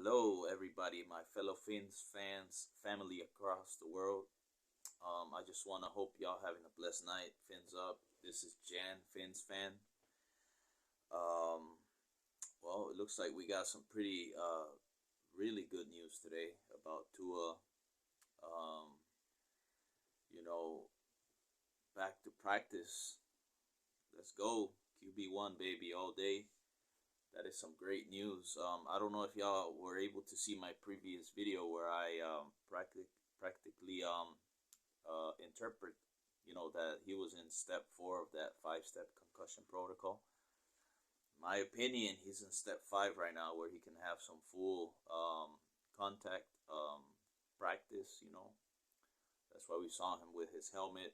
Hello, everybody, my fellow Finns fans, family across the world. I just want to hope y'all having a blessed night. Fins up. This is Jan, Fins fan. Um, well, it looks like we got some pretty, really good news today about Tua. Um, you know, back to practice. Let's go. QB1, baby, all day. That is some great news. I don't know if y'all were able to see my previous video where I practically interpret, that he was in step 4 of that 5-step concussion protocol. My opinion, he's in step 5 right now, where he can have some full contact practice. That's why we saw him with his helmet.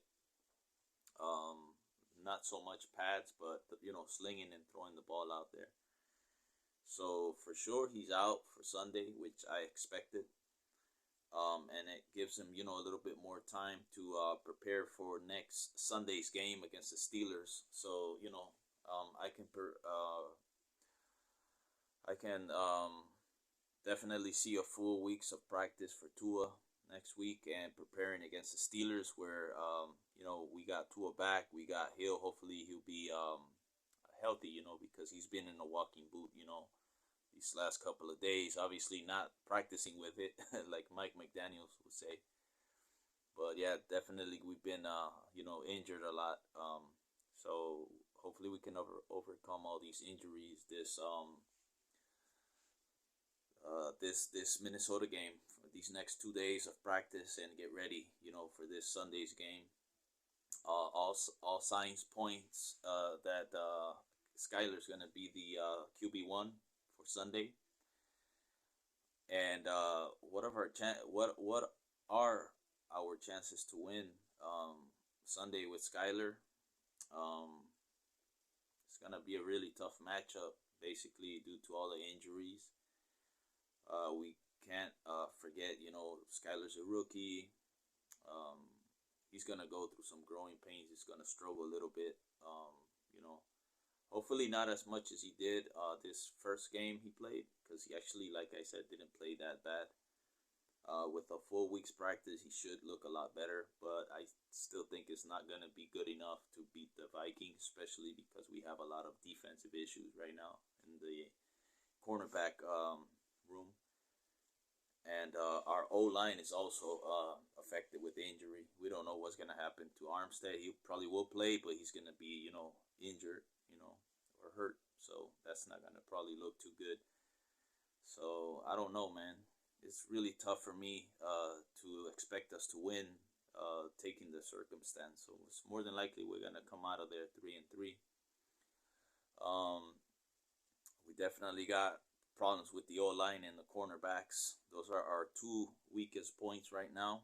Not so much pads, but slinging and throwing the ball out there. So for sure he's out for Sunday, which I expected. And it gives him, a little bit more time to prepare for next Sunday's game against the Steelers. So, I can definitely see a full weeks of practice for Tua next week and preparing against the Steelers, where we got Tua back, we got Hill. Hopefully he'll be healthy, because he's been in a walking boot, these last couple of days. Obviously not practicing with it, like Mike McDaniels would say. But yeah, definitely we've been, injured a lot. So hopefully we can overcome all these injuries this Minnesota game, for these next 2 days of practice, and get ready, for this Sunday's game. All signs points that Skylar's gonna be the QB1 for Sunday. And what are our chances to win Sunday with Skylar? It's gonna be a really tough matchup, basically due to all the injuries. We can't forget, Skylar's a rookie. He's gonna go through some growing pains. He's gonna struggle a little bit. Hopefully not as much as he did this first game he played, because he actually, like I said, didn't play that bad. With a full week's practice, he should look a lot better, but I still think it's not going to be good enough to beat the Vikings, especially because we have a lot of defensive issues right now in the cornerback room. And our O-line is also affected with injury. We don't know what's going to happen to Armstead. He probably will play, but he's going to be, injured, or hurt. So that's not going to probably look too good. So I don't know, man. It's really tough for me to expect us to win, taking the circumstance. So it's more than likely we're going to come out of there 3-3. We definitely got problems with the O-line and the cornerbacks. Those are our two weakest points right now.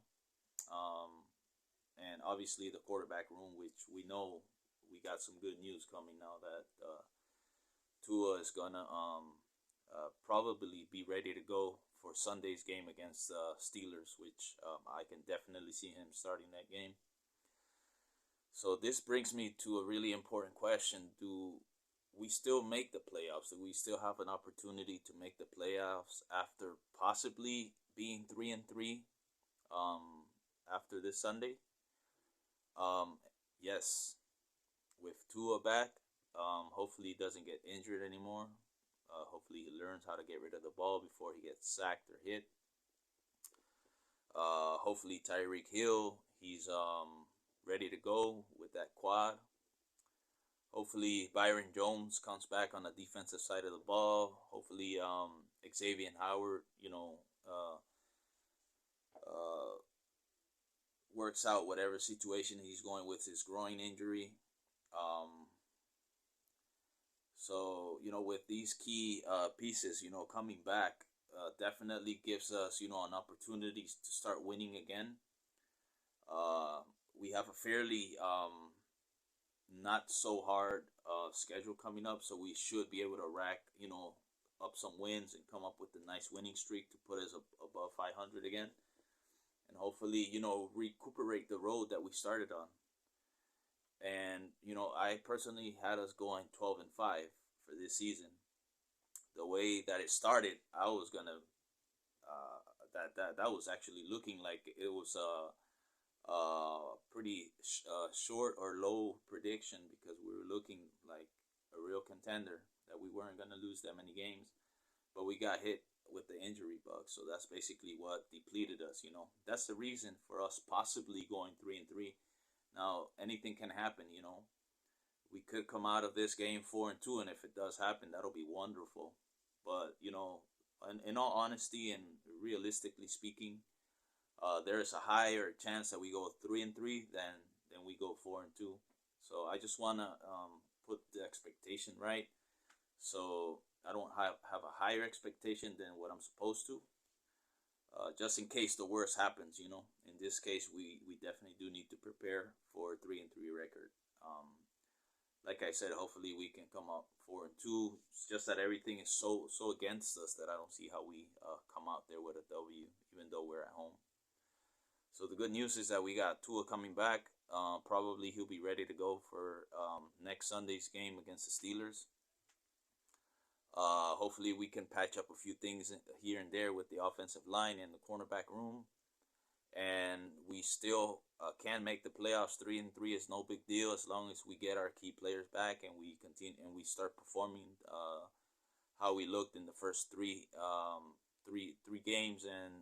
And obviously the quarterback room, which we know we got some good news coming now that Tua is going to probably be ready to go for Sunday's game against Steelers, which I can definitely see him starting that game. So this brings me to a really important question. Do we still make the playoffs? Do we still have an opportunity to make the playoffs after possibly being 3-3 after this Sunday? Yes. With Tua back, hopefully he doesn't get injured anymore. Hopefully he learns how to get rid of the ball before he gets sacked or hit. Hopefully Tyreek Hill, he's ready to go with that quad. Hopefully Byron Jones comes back on the defensive side of the ball. Hopefully Xavier Howard, works out whatever situation he's going with his groin injury. So, with these key pieces, coming back, definitely gives us, an opportunity to start winning again. We have a fairly not so hard schedule coming up, so we should be able to rack, up some wins and come up with a nice winning streak to put us above 500 again. And hopefully, recuperate the road that we started on. And, I personally had us going 12-5 for this season. The way that it started, I was going to that was actually looking like it was pretty short or low prediction, because we were looking like a real contender, that we weren't going to lose that many games, but we got hit with the injury bug. So that's basically what depleted us. That's the reason for us possibly going 3-3. Now anything can happen. We could come out of this game 4-2, and if it does happen, that'll be wonderful. But in all honesty and realistically speaking, there is a higher chance that we go 3-3 than we go 4-2. So I just want to put the expectation right, so I don't have a higher expectation than what I'm supposed to. Just in case the worst happens. In this case, we definitely do need to prepare for a 3-3 record. Like I said, hopefully we can come up 4-2. It's just that everything is so against us that I don't see how we come out there with a W, even though we're at home. So the good news is that we got Tua coming back. Probably he'll be ready to go for next Sunday's game against the Steelers. Hopefully we can patch up a few things here and there with the offensive line and the cornerback room, and we still can make the playoffs. 3-3 is no big deal as long as we get our key players back and we continue and we start performing how we looked in the first three games and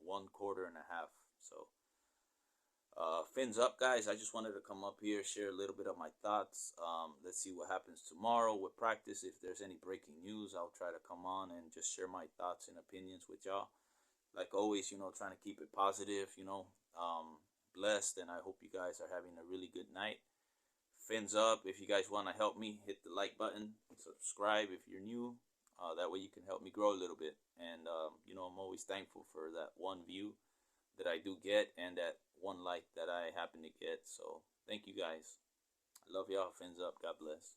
1 quarter and a half. So fins up, guys. I just wanted to come up here, share a little bit of my thoughts. Let's see what happens tomorrow with practice. If there's any breaking news, I'll try to come on and just share my thoughts and opinions with y'all. Like always, trying to keep it positive, blessed, and I hope you guys are having a really good night. Fins up. If you guys want to help me, hit the like button, subscribe if you're new. That way you can help me grow a little bit. And, I'm always thankful for that one view that I do get and that one like that I happen to get. So thank you guys. I love y'all. Fins up. God bless.